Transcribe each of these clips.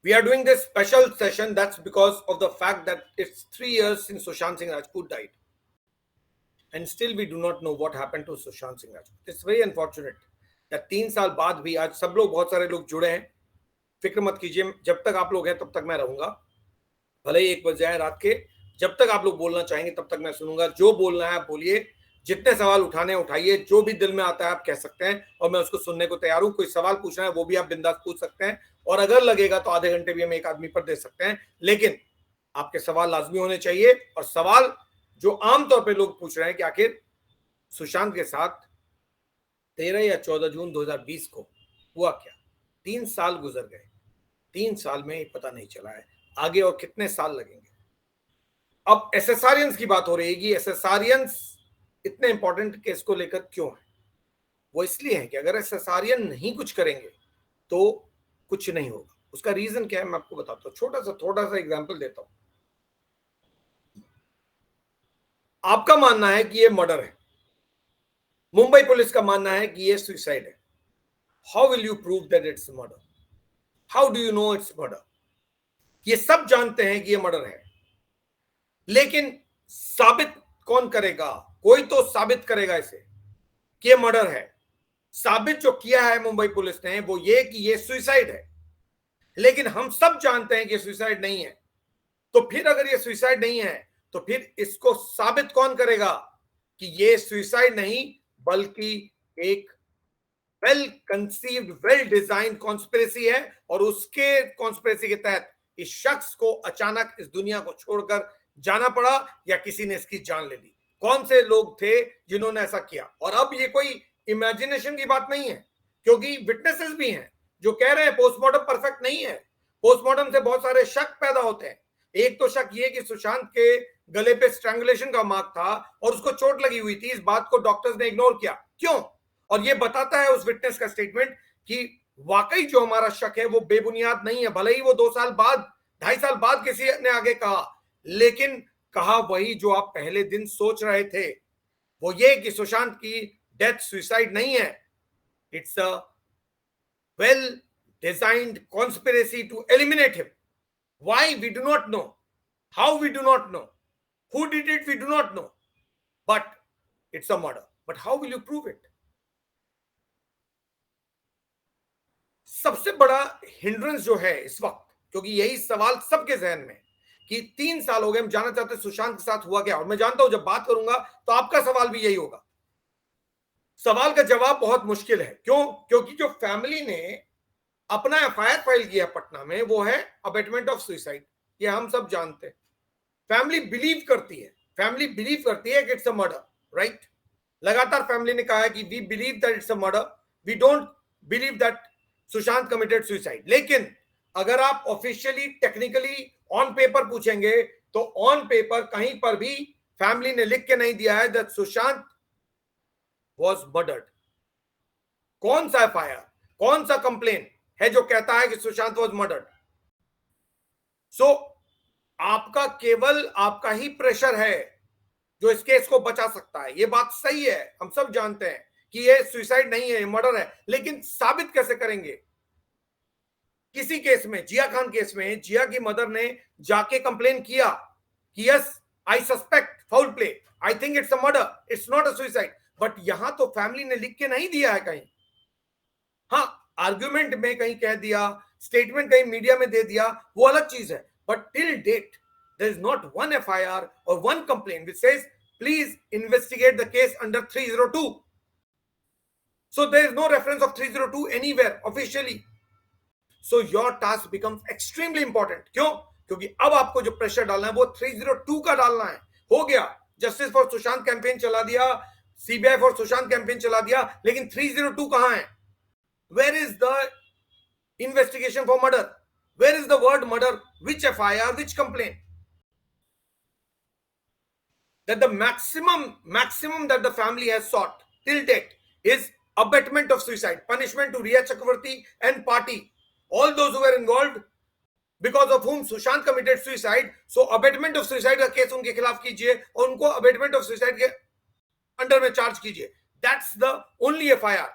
We are doing this special session. That's because of the fact that it's 3 years since Sushant Singh Rajput died. And still we do not know what happened to Sushant Singh Rajput. It's very unfortunate that 3 साल बाद भी आज सब लोग, बहुत सारे लोग जुड़े हैं. फिक्र मत कीजिए, जब तक आप लोग हैं तब तक मैं रहूंगा. भले ही 1 बज जाए रात के, जब तक आप लोग बोलना चाहेंगे तब तक मैं सुनूंगा. जो बोलना है आप बोलिए, जितने सवाल उठाने उठाइए, जो भी दिल में आता है आप कह सकते हैं और मैं उसको सुनने को तैयार हूं. कोई सवाल पूछना है वो भी आप बिंदास पूछ सकते हैं और अगर लगेगा तो आधे घंटे भी हम एक आदमी पर दे सकते हैं. लेकिन आपके सवाल लाजमी होने चाहिए. और सवाल जो आमतौर पर लोग पूछ रहे हैं कि आखिर सुशांत के साथ 13 या 14 जून 2020 को हुआ क्या. 3 साल गुजर गए. 3 साल में पता नहीं चला है आगे और कितने साल लगेंगे. अब एसएसआरियंस की बात हो रही है कि एसएसआरियंस इतने इंपॉर्टेंट केस को लेकर क्यों है. वो इसलिए है कि अगर एसएसआरियन नहीं कुछ करेंगे तो कुछ नहीं होगा. उसका रीजन क्या है मैं आपको बताता हूं. थोड़ा सा एग्जांपल देता हूं. आपका मानना है कि ये मर्डर है, मुंबई पुलिस का मानना है कि ये सुसाइड है. How will you prove that it's murder? How do you know it's murder? ये सब जानते हैं कि ये मर्डर है, लेकिन साबित कौन करेगा? कोई तो साबित करेगा इसे कि ये मर्डर है. साबित जो किया है मुंबई पुलिस ने वो ये कि ये सुसाइड है, लेकिन हम सब जानते हैं कि ये सुसाइड नहीं है. तो फिर अगर ये सुसाइड नहीं है तो फिर इसको साबित कौन करेगा कि ये सुसाइड नहीं बल्कि एक well conceived, well designed conspiracy है. और उसके कॉन्स्पिरेसी के तहत इस शख्स को अचानक इस दुनिया को छोड़कर जाना पड़ा या किसी ने इसकी जान ले ली. कौन से लोग थे जिन्होंने ऐसा किया? और अब ये कोई इमेजिनेशन की बात नहीं है, क्योंकि विटनेसेस भी हैं जो कह रहे हैं पोस्टमार्टम परफेक्ट नहीं है. पोस्टमार्टम से बहुत सारे शक पैदा होते हैं. एक तो शक ये कि सुशांत के गले पे स्ट्रैंगुलेशन का मार्क था और उसको चोट लगी हुई थी. इस बात को डॉक्टर्स ने इग्नोर किया. क्यों? और ये बताता है उस विटनेस का स्टेटमेंट कि वाकई जो हमारा शक है वो बेबुनियाद नहीं है. भले ही वो 2 साल बाद, 2.5 साल बाद किसी ने आगे कहा, लेकिन कहा वही जो आप पहले दिन सोच रहे थे. वो ये कि सुशांत की डेथ सुसाइड नहीं है. It's a well designed conspiracy to eliminate him. Why? We do not know. How? We do not know. Who did it? We do not know. But it's a murder. But how will you prove it? सबसे बड़ा hindrance जो है इस वक्त, क्योंकि यही सवाल सबके जहन में कि 3 साल हो गए, हम जानना चाहते हैं सुशांत के साथ हुआ क्या. और मैं जानता हूं जब बात करूंगा तो आपका सवाल भी यही होगा. सवाल का जवाब बहुत मुश्किल है. क्यों? क्योंकि जो फैमिली ने अपना एफआईआर फाइल किया पटना में वो है अबेटमेंट ऑफ सुसाइड. ये हम सब जानते हैं. फैमिली बिलीव करती है कि इट्स अ मर्डर. राइट? लगातार फैमिली ने कहा है कि we believe that it's a murder, we don't believe that Sushant committed suicide. लेकिन अगर आप ऑफिशियली टेक्निकली ऑन पेपर पूछेंगे तो ऑन पेपर कहीं पर भी फैमिली ने लिख के नहीं दिया है दैट सुशांत वाज मर्डर्ड. कौन सा एफआईआर, कौन सा कंप्लेन है जो कहता है कि सुशांत वाज मर्डर्ड? सो आपका केवल आपका ही प्रेशर है जो इस केस को बचा सकता है. ये बात सही है, हम सब जानते हैं कि ये सुसाइड नहीं है, ये मर्डर है. लेकिन साबित कैसे करेंगे? किसी केस में, जिया खान केस में, जिया की मदर ने जाके कंप्लेन किया कि yes I suspect foul play, I think it's a murder, it's not a suicide. But यहां तो फैमिली ने लिख के नहीं दिया है कहीं. हाँ, आर्ग्यूमेंट में कहीं कह दिया, स्टेटमेंट कहीं मीडिया में दे दिया, वो अलग चीज है. But till date there is not one FIR और one complain which says please investigate the case under 302. So there is no reference of 302 anywhere officially. So your task becomes extremely important. क्यों? क्योंकि अब आपको जो pressure डालना है वो 302 का डालना है. हो गया, जस्टिस फॉर सुशांत कैंपेन चला दिया, सीबीआई फॉर सुशांत कैंपेन चला दिया, लेकिन 302 कहां है? Where is the investigation for murder? Where is the word murder? Which FIR? Which complaint? That the maximum that the family has sought till date is abetment of suicide, punishment to Riya Chakravarti and party, all those who were involved, because of whom Sushant committed suicide. So abetment of suicide का case उनके खिलाफ कीजिए और उनको abetment of suicide के under में charge कीजिए. That's the only FIR.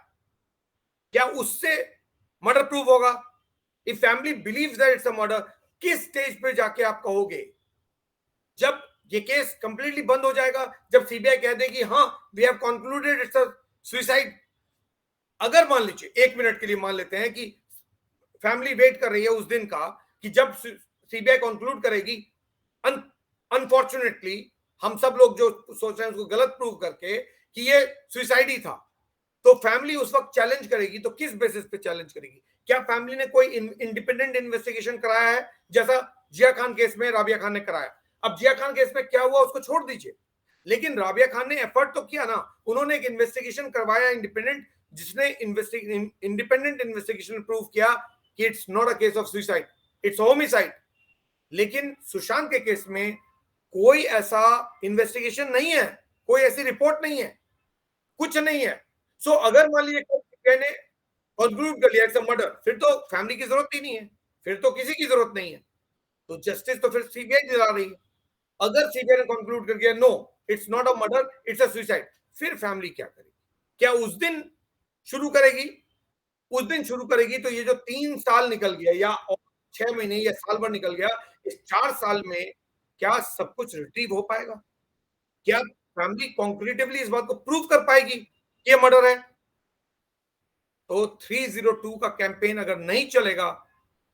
क्या उससे मर्डर प्रूव होगा? If family believes that it's a murder, किस स्टेज पे जाके आप कहोगे? जब ये केस कंप्लीटली बंद हो जाएगा, जब सीबीआई कह देगी हाँ we have concluded it's a suicide. अगर मान लीजिए 1 मिनट के लिए मान लेते हैं कि फैमिली वेट कर रही है उस दिन का कि जब सीबीआई कंक्लूड करेगी, अनफॉर्चुनेटली हम सब लोग जो सोच रहे हैं उसको गलत प्रूव करके कि ये सुसाइड ही था, तो फैमिली उस वक्त चैलेंज करेगी। तो किस बेसिस पे चैलेंज करेगी? क्या फैमिली ने कोई इंडिपेंडेंट इन्वेस्टिगेशन कराया है, जैसा जिया खान केस में राबिया खान ने कराया? अब जिया खान केस में क्या हुआ उसको छोड़ दीजिए, लेकिन राबिया खान ने एफर्ट तो किया ना, उन्होंने एक इन्वेस्टिगेशन करवाया इंडिपेंडेंट, जिसने इंडिपेंडेंट इन्वेस्टिगेशन प्रूव किया कि it's not a case of suicide, it's homicide. लेकिन सुशांत के केस में कोई ऐसा इन्वेस्टिगेशन नहीं है, कोई ऐसी रिपोर्ट नहीं है, कुछ नहीं है। सो अगर मान लीजिए सीबीआई ने कंक्लूड कर लिया इट्स अ मर्डर, फिर तो फैमिली की जरूरत ही नहीं है, फिर तो किसी की जरूरत नहीं है, तो जस्टिस तो फिर सीबीआई दिला रही है। अगर सीबीआई ने कंक्लूड कर दिया no it's not a murder it's a suicide, फिर फैमिली क्या करेगी? क्या उस दिन शुरू करेगी? उस दिन शुरू करेगी तो ये जो 3 साल निकल गया या 6 महीने या साल भर निकल गया, इस 4 साल में क्या सब कुछ रिट्रीव हो पाएगा? क्या फैमिली कॉन्क्रीटिवली इस बात को प्रूव कर पाएगी कि ये मर्डर है? तो 302 का कैंपेन अगर नहीं चलेगा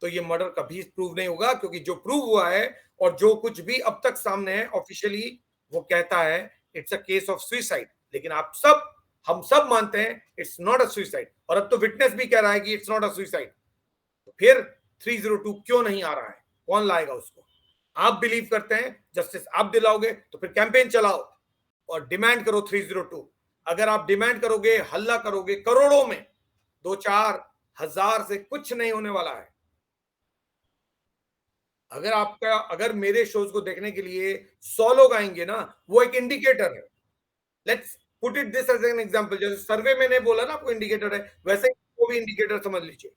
तो ये मर्डर कभी प्रूव नहीं होगा, क्योंकि जो प्रूव हुआ है और जो कुछ भी अब तक सामने है ऑफिशियली, वो कहता है it's a case of suicide. लेकिन हम सब मानते हैं इट्स नॉट अ सुसाइड, और अब तो विटनेस भी कह रहा है कि इट्स नॉट अ सुसाइड। तो फिर 302 क्यों नहीं आ रहा है? कौन लाएगा उसको? आप बिलीव करते हैं जस्टिस आप दिलाओगे, तो फिर कैंपेन चलाओ और डिमांड करो 302। अगर आप डिमांड करोगे, हल्ला करोगे करोड़ों में, 2-4 हजार से कुछ नहीं होने वाला है। अगर मेरे शोज को देखने के लिए 100 लोग आएंगे ना, वो एक इंडिकेटर है। Let's put it this as an example, जैसे सर्वे मैंने बोला ना आपको इंडिकेटर है, वैसे ही वो भी इंडिकेटर समझ लीजिए।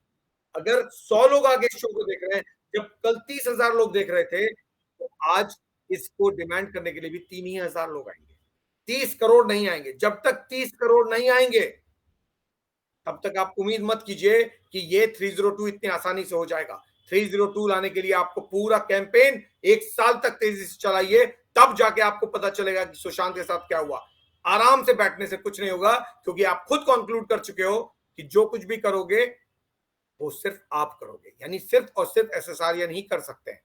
अगर 100 लोग आगे इस शो को देख रहे हैं, जब कल 30,000 लोग देख रहे थे, तो आज इसको डिमांड करने के लिए भी 3 ही हजार लोग आएंगे, 30 करोड़ नहीं आएंगे। जब तक 30 करोड़ नहीं आएंगे, तब तक आप उम्मीद मत कीजिए कि ये 302 इतनी आसानी से हो जाएगा। 302 लाने के लिए आपको पूरा कैंपेन 1 साल तक तेजी से चलाइए, तब जाके आपको पता चलेगा कि सुशांत के साथ क्या हुआ। आराम से बैठने से कुछ नहीं होगा, क्योंकि आप खुद कंक्लूड कर चुके हो कि जो कुछ भी करोगे वो सिर्फ आप करोगे, यानी सिर्फ और सिर्फ एसएसआर ही कर सकते हैं।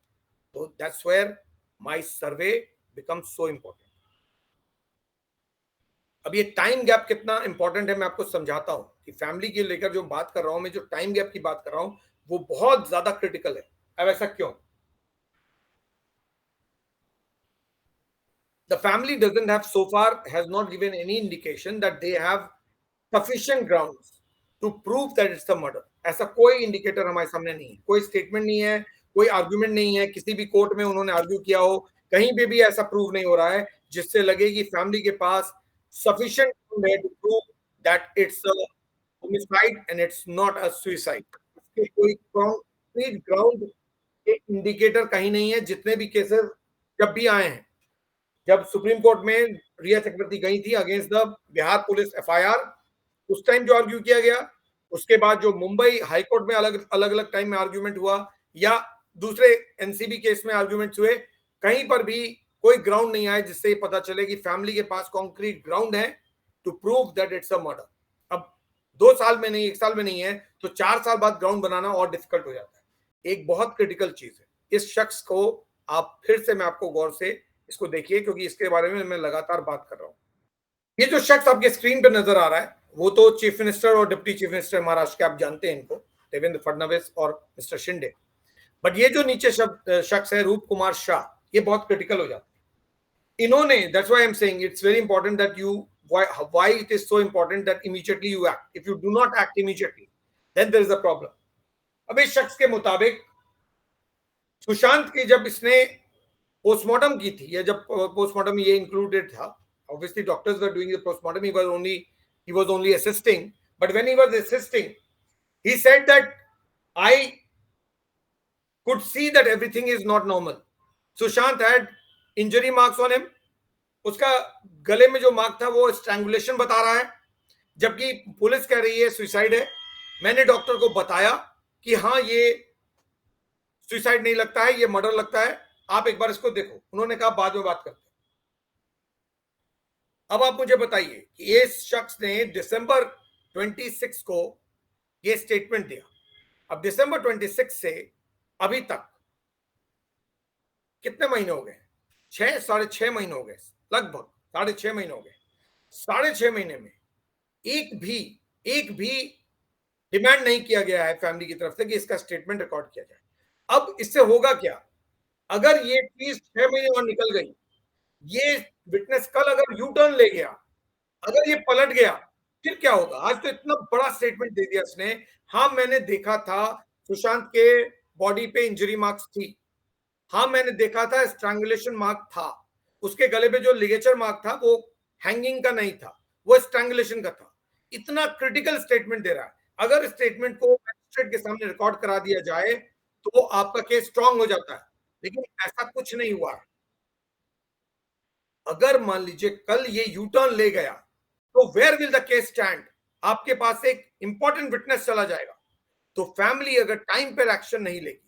तो that's where my survey becomes so important. अब ये टाइम गैप कितना इंपॉर्टेंट है मैं आपको समझाता हूं कि फैमिली के लेकर जो बात कर रहा हूं मैं, जो टाइम गैप की बात कर रहा हूं, वो बहुत ज्यादा क्रिटिकल है। अब ऐसा क्यों? The family doesn't have so far has not given any indication that they have sufficient grounds to prove that it's a murder. ऐसा कोई इंडिकेटर हमारे सामने नहीं है, कोई स्टेटमेंट नहीं है, कोई आर्गुमेंट नहीं है, किसी भी कोर्ट में उन्होंने आर्ग्यू किया हो, कहीं पे भी ऐसा प्रूव नहीं हो रहा है जिससे लगे कि फैमिली के पास सफिशिएंट है to prove that it's a homicide and it's not a suicide. इसके कोई कॉन्क्रीट ग्राउंड, एक इंडिकेटर कहीं नहीं है। जितने भी केसेस जब भी आए हैं, जब सुप्रीम कोर्ट में रिया चक्रवर्ती गई थी against the Bihar police FIR, उस टाइम जो आर्ग्यू किया गया, उसके बाद जो मुंबई हाईकोर्ट में अलग अलग अलग टाइम में आर्ग्यूमेंट हुआ, या दूसरे एनसीबी केस में आर्ग्यूमेंट्स हुए, कहीं पर भी कोई ग्राउंड नहीं आया जिससे पता चले कि फैमिली के पास कॉन्क्रीट ग्राउंड है to prove that it's a murder. अब 2 साल में नहीं, 1 साल में नहीं है, तो 4 साल बाद ग्राउंड बनाना और डिफिकल्ट हो जाता है। एक बहुत क्रिटिकल चीज है, इस शख्स को आप फिर से, मैं आपको गौर से इसको देखिए, क्योंकि इसके बारे में मैं लगातार बात कर रहा हूं। ये जो शख्स आपके स्क्रीन पे नजर आ रहा है, वो तो चीफ मिनिस्टर और डिप्टी चीफ मिनिस्टर महाराष्ट्र के, आप जानते हैं इनको, देवेंद्र फडणवीस और मिस्टर शिंदे। बट ये जो नीचे शख्स है रूप कुमार शाह, ये बहुत क्रिटिकल हो जाता है। इन्होंने, that's why I am saying it's very important that you, why it is so important that immediately you act. If you do not act immediately, then there is a problem. अब इस शख्स के मुताबिक सुशांत की जब इसने पोस्टमार्टम की थी, या जब पोस्टमार्टम ये इंक्लूडेड था, obviously doctors were doing the postmortem, he was only assisting, but when he was assisting, he said that I could see that everything is not normal. Sushant had injury marks on him, उसका गले में जो mark था वो strangulation बता रहा है, जबकि पुलिस कह रही है सुसाइड है। मैंने डॉक्टर को बताया कि हाँ ये सुसाइड नहीं लगता है, ये मर्डर लगता है। आप एक बार इसको देखो। उन्होंने कहा बाद में बात करते हैं। अब आप मुझे बताइए कि इस शख्स ने दिसंबर 26 को ये स्टेटमेंट दिया। अब दिसंबर 26 से अभी तक कितने महीने हो गए? 6 साढ़े 6 महीने हो गए, लगभग 6.5 महीने हो गए। 6.5 महीने में एक भी डिमांड नहीं किया गया है फैमिली की तरफ से कि इसका स्टेटमेंट रिकॉर्ड किया जाए। अब इससे होगा क्या? अगर ये चीज 6 महीने और निकल गई, ये विटनेस कल अगर यू टर्न ले गया, अगर ये पलट गया, फिर क्या होगा? आज तो इतना बड़ा स्टेटमेंट दे दिया इसने। हाँ, मैंने देखा था सुशांत के बॉडी पे इंजरी मार्क्स थी। हाँ, मैंने देखा था स्ट्रैंगुलेशन मार्क था। उसके गले पे जो लिगेचर मार्क था वो हैंगिंग का नहीं था, वो स्ट्रैंगुलेशन का था। इतना क्रिटिकल स्टेटमेंट दे रहा है। अगर स्टेटमेंट को मैजिस्ट्रेट के सामने रिकॉर्ड करा दिया जाए तो आपका केस स्ट्रांग हो जाता है, लेकिन ऐसा कुछ नहीं हुआ है। अगर मान लीजिए कल ये यू टर्न ले गया तो where will the case stand? आपके पास एक इंपॉर्टेंट विटनेस चला जाएगा। तो फैमिली अगर टाइम पर एक्शन नहीं लेगी,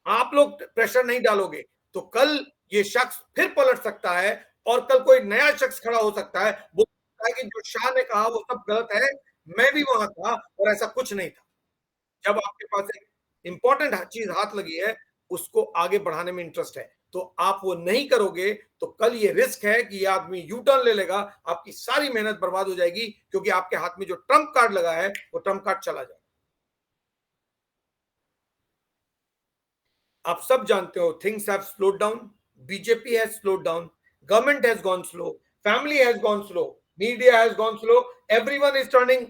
आप लोग प्रेशर नहीं डालोगे, तो कल ये शख्स फिर पलट सकता है और कल कोई नया शख्स खड़ा हो सकता है, वो है कि जो शाह ने कहा वो सब गलत है, मैं भी वहां था और ऐसा कुछ नहीं था। जब आपके पास एक इंपॉर्टेंट चीज हाथ लगी है, उसको आगे बढ़ाने में इंटरेस्ट है, तो आप वो नहीं करोगे, तो कल ये रिस्क है कि ये आदमी यू टर्न ले लेगा, आपकी सारी मेहनत बर्बाद हो जाएगी, क्योंकि आपके हाथ में जो ट्रम्प कार्ड लगा है वो ट्रम्प कार्ड चला जाएगा। आप सब जानते हो things have slowed down, BJP has slowed down, government has gone slow, family has gone slow, media has gone slow, everyone is turning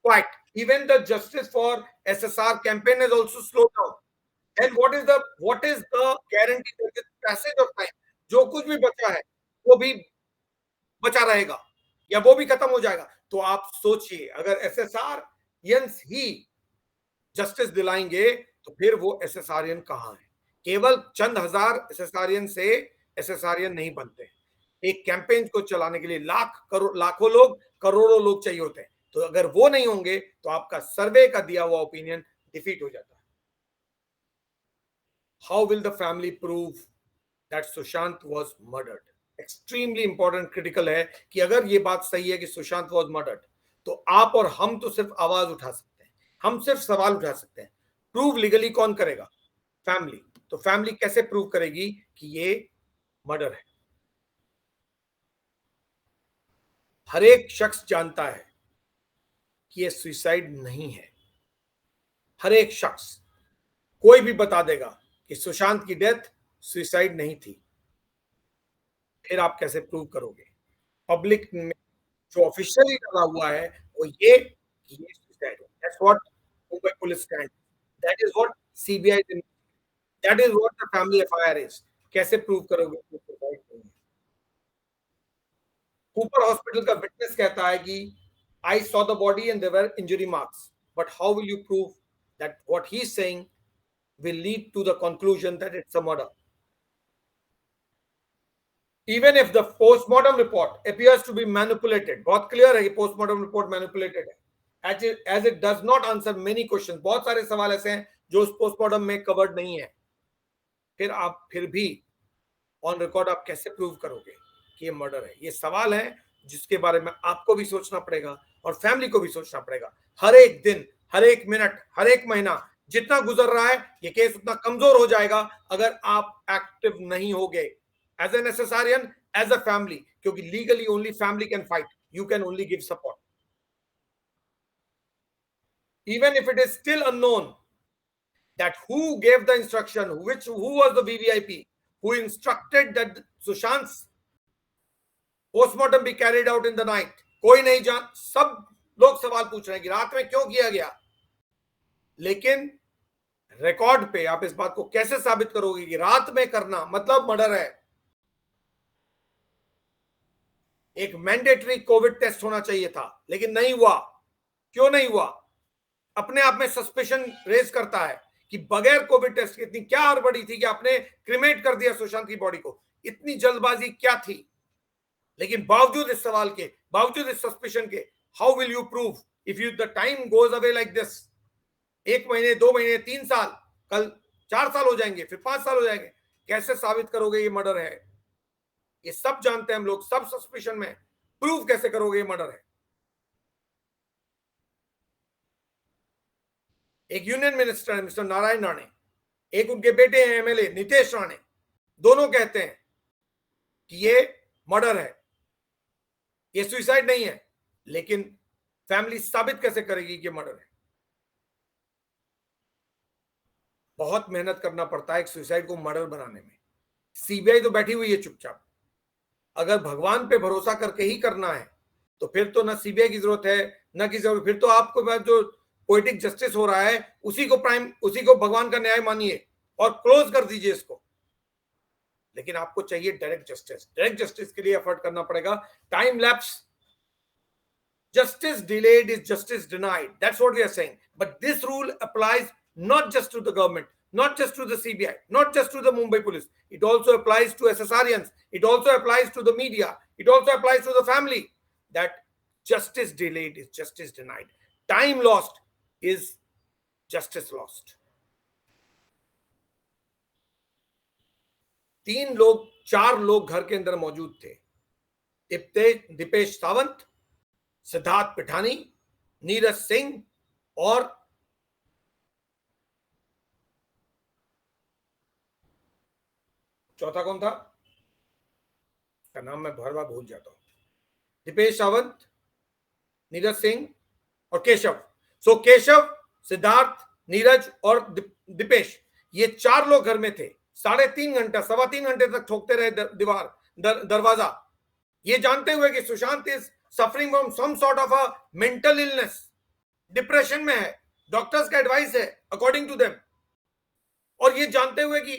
quite, even the justice for SSR campaign has also slowed down. And what is the guarantee that with passage of time जो कुछ भी बचा है वो भी बचा रहेगा या वो भी खत्म हो जाएगा? तो आप सोचिए, अगर एसएसआर ही जस्टिस दिलाएंगे तो फिर वो एसएसआरियन कहाँ है? केवल चंद हजार एसएसआरियन से एसएसआरियन नहीं बनते। एक कैंपेन को चलाने के लिए लाखों लोग, करोड़ों लोग चाहिए होते हैं। तो अगर वो नहीं होंगे तो आपका सर्वे का दिया हुआ ओपिनियन डिफीट हो जाता है। How will the family prove that Sushant was murdered? Extremely important, critical है कि अगर ये बात सही है कि सुशांत वाज मर्डर्ड, तो आप और हम तो सिर्फ आवाज उठा सकते हैं, हम सिर्फ सवाल उठा सकते हैं। प्रूव लीगली कौन करेगा? फैमिली। तो फैमिली कैसे प्रूव करेगी कि ये मर्डर है? हर एक शख्स जानता है कि ये सुसाइड नहीं है। हर एक शख्स, कोई भी बता देगा कि सुशांत की डेथ सुसाइड नहीं थी। फिर आप कैसे प्रूव करोगे? पब्लिक में जो ऑफिशियली डाला हुआ है वो ये कि ये सुसाइड है। That's what Mumbai police stand, that is what CBI, that is what the family FIR is. कैसे प्रूव करोगे कि सुसाइड नहीं है? कूपर हॉस्पिटल का विटनेस कहता है कि I saw the body and there were injury marks, but how will you prove that what he is saying will lead to the conclusion that it's a murder? Even if the postmortem report appears to be manipulated, बहुत clear है कि postmortem report manipulated है, as it does not answer many questions, बहुत सारे सवाल ऐसे हैं जो उस पोस्टमार्टम में कवर्ड नहीं है, फिर भी ऑन रिकॉर्ड आप कैसे प्रूव करोगे कि ये मर्डर है? ये सवाल है जिसके बारे में आपको भी सोचना पड़ेगा और फैमिली को भी सोचना पड़ेगा। हर एक दिन, हर एक मिनट, हर एक महीना जितना गुजर रहा है, ये केस उतना कमजोर हो जाएगा अगर आप एक्टिव नहीं होगे as an SSRian, as a family, क्योंकि legally only family can fight, you can only give support. Even if it is still unknown that who gave the instruction, who was the VVIP who instructed that Sushant's postmortem be carried out in the night, कोई नहीं जान। सब लोग सवाल पूछ रहे हैं कि रात में क्यों किया गया, लेकिन रिकॉर्ड पे आप इस बात को कैसे साबित करोगे कि रात में करना मतलब मर्डर है? एक मैंडेटरी कोविड टेस्ट होना चाहिए था, लेकिन नहीं हुआ। क्यों नहीं हुआ? अपने आप में सस्पेशन रेज करता है कि बगैर कोविड टेस्ट के इतनी क्या हड़बड़ी थी कि आपने क्रिमेट कर दिया सुशांत की बॉडी को, इतनी जल्दबाजी क्या थी? लेकिन बावजूद इस सवाल के, बावजूद इस सस्पेशन के, how will you prove if you the time goes away like this? 1 महीने, 2 महीने, 3 साल, कल 4 साल हो जाएंगे, फिर 5 साल हो जाएंगे। कैसे साबित करोगे ये मर्डर है? ये सब जानते हैं हम लोग, सब सस्पिशन में। प्रूव कैसे करोगे ये मर्डर है? एक यूनियन मिनिस्टर है मिस्टर नारायण राणे, एक उनके बेटे हैं एमएलए नितेश राणे, दोनों कहते हैं कि ये मर्डर है, ये सुसाइड नहीं है। लेकिन फैमिली साबित कैसे करेगी कि मर्डर है? बहुत मेहनत करना पड़ता है एक सुसाइड को मर्डर बनाने में। सीबीआई तो बैठी हुई है चुपचाप। अगर भगवान पे भरोसा करके ही करना है तो फिर तो ना सीबीआई की जरूरत है, ना किसी और। फिर तो आपको जो पोएटिक जस्टिस हो रहा है उसी को भगवान का न्याय मानिए और क्लोज कर दीजिए इसको। लेकिन आपको चाहिए डायरेक्ट जस्टिस। डायरेक्ट जस्टिस के लिए एफर्ट करना पड़ेगा। Time lapse, justice delayed is justice denied. That's what we are saying. But this rule applies not just to the government, not just to the CBI, not just to the Mumbai police. It also applies to SSRians. It also applies to the media. It also applies to the family. That justice delayed is justice denied. Time lost is justice lost. 4 लोग घर के अंदर मौजूद थे। दीपेश सावंत, सिद्धार्थ पिठानी, नीरज सिंह और चौथा कौन था? का नाम मैं बार बार भूल जाता हूं। दीपेश सावंत, नीरज सिंह और केशव। सो केशव, सिद्धार्थ, नीरज और दीपेश, ये 4 लोग घर में थे। 3.5 घंटा, 3.25 घंटे तक ठोकते रहे दरवाजा, ये जानते हुए कि Sushant is suffering from some sort of a mental illness, depression में है, डॉक्टर्स का एडवाइस है अकॉर्डिंग टू देम। और ये जानते हुए कि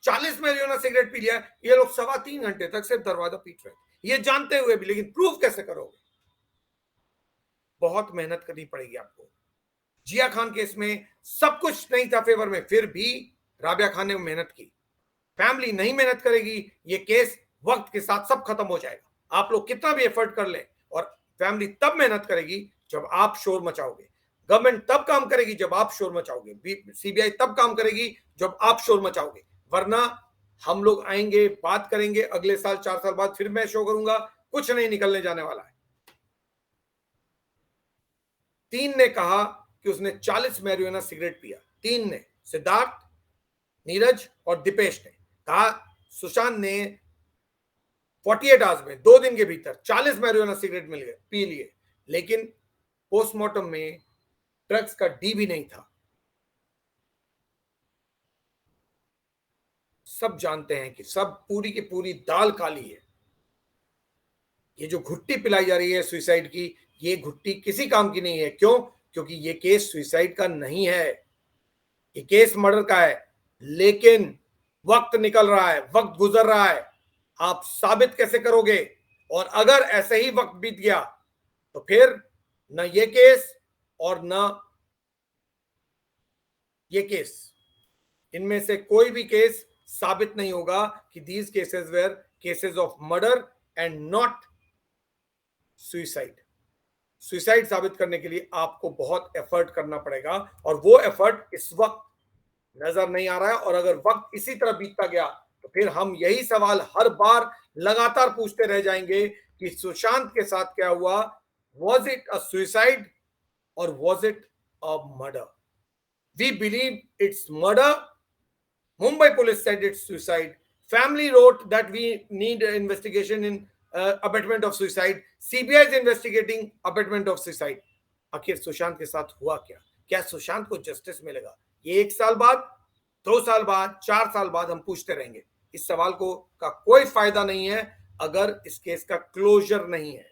40 मैरिजुआना सिगरेट पी लिया, ये लोग 3.25 घंटे तक सिर्फ दरवाजा पीट रहे, ये जानते हुए भी। लेकिन प्रूफ कैसे करोगे? बहुत मेहनत करनी पड़ेगी आपको। जिया खान केस में सब कुछ नहीं था फेवर में, फिर भी राबिया खान ने मेहनत की। फैमिली नहीं मेहनत करेगी, ये केस वक्त के साथ सब खत्म हो जाएगा। आप लोग कितना भी एफर्ट कर ले, और फैमिली तब मेहनत करेगी जब आप शोर मचाओगे। गवर्नमेंट तब काम करेगी जब आप शोर मचाओगे। सीबीआई तब काम करेगी जब आप शोर मचाओगे। वरना हम लोग आएंगे, बात करेंगे, अगले साल 4 साल बाद फिर मैं शो करूंगा, कुछ नहीं निकलने जाने वाला है। 3 ने कहा कि उसने 40 मैरिजुआना सिगरेट पिया। 3 ने, सिद्धार्थ, नीरज और दीपेश ने कहा सुशांत ने 48 आवर्स में, 2 दिन के भीतर 40 मैरिजुआना सिगरेट मिल गए, पी लिए। लेकिन पोस्टमार्टम में ड्रग्स का डी भी नहीं था। सब जानते हैं कि सब पूरी की पूरी दाल काली है। ये जो घुट्टी पिलाई जा रही है सुसाइड की, ये घुट्टी किसी काम की नहीं है। क्यों? क्योंकि ये केस सुसाइड का नहीं है, ये केस मर्डर का है। लेकिन वक्त निकल रहा है, वक्त गुजर रहा है, आप साबित कैसे करोगे? और अगर ऐसे ही वक्त बीत गया तो फिर न ये केस और न ये केस, इनमें से कोई भी केस साबित नहीं होगा कि these cases were cases of murder and not suicide. Suicide साबित करने के लिए आपको बहुत एफर्ट करना पड़ेगा, और वो एफर्ट इस वक्त नजर नहीं आ रहा है। और अगर वक्त इसी तरह बीतता गया तो फिर हम यही सवाल हर बार लगातार पूछते रह जाएंगे कि सुशांत के साथ क्या हुआ। वॉज इट अ सुसाइड और was it a murder? We believe it's murder. Mumbai police said it's suicide. Family wrote that we need an investigation in abetment of suicide. CBI is investigating abetment of suicide. आखिर सुशांत के साथ हुआ क्या? क्या सुशांत को justice मिलेगा? ये 1 साल बाद, 2 साल बाद, 4 साल बाद हम पूछते रहेंगे। इस सवाल को का कोई फायदा नहीं है अगर इस केस का क्लोजर नहीं है।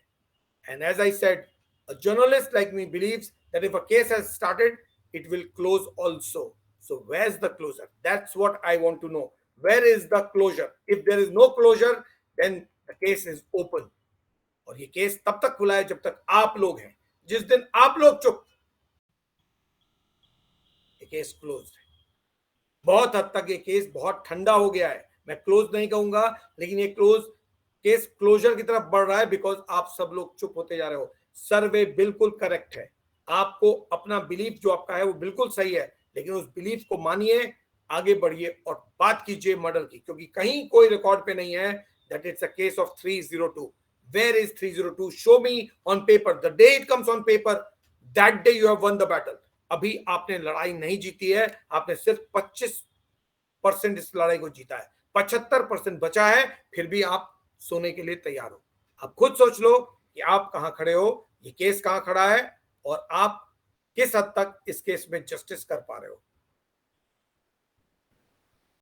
And as I said, a journalist like me believes that if a case has started, it will close also. So where's the closure? That's what I want to know. Where is the closure? If there is no closure, then the case is open. और ये case तब तक खुला है जब तक आप लोग हैं। जिस दिन आप लोग चुप, ये केस क्लोज है। बहुत हद तक ये केस बहुत ठंडा हो गया है। मैं क्लोज नहीं कहूंगा, लेकिन ये केस क्लोजर की तरफ बढ़ रहा है बिकॉज आप सब लोग चुप होते जा रहे हो। सर्वे बिल्कुल करेक्ट है। आपको अपना बिलीफ जो आपका है वो बिल्कुल सही है, लेकिन उस बिलीफ को मानिए आगे बढ़िए और बात कीजिए मर्डर की, क्योंकि कहीं कोई रिकॉर्ड पे नहीं है that it's a case of 302। Where is 302? Show me on paper, the day it comes on paper, that day you have won the battle. अभी आपने लड़ाई नहीं जीती है, आपने सिर्फ 25% इस लड़ाई को जीता है, 75% बचा है, फिर भी आप सोने के लिए तैयार हो। आप खुद सोच लो कि आप कहां खड़े हो, ये केस कहां खड़ा है, और आप किस हद तक इस केस में जस्टिस कर पा रहे हो।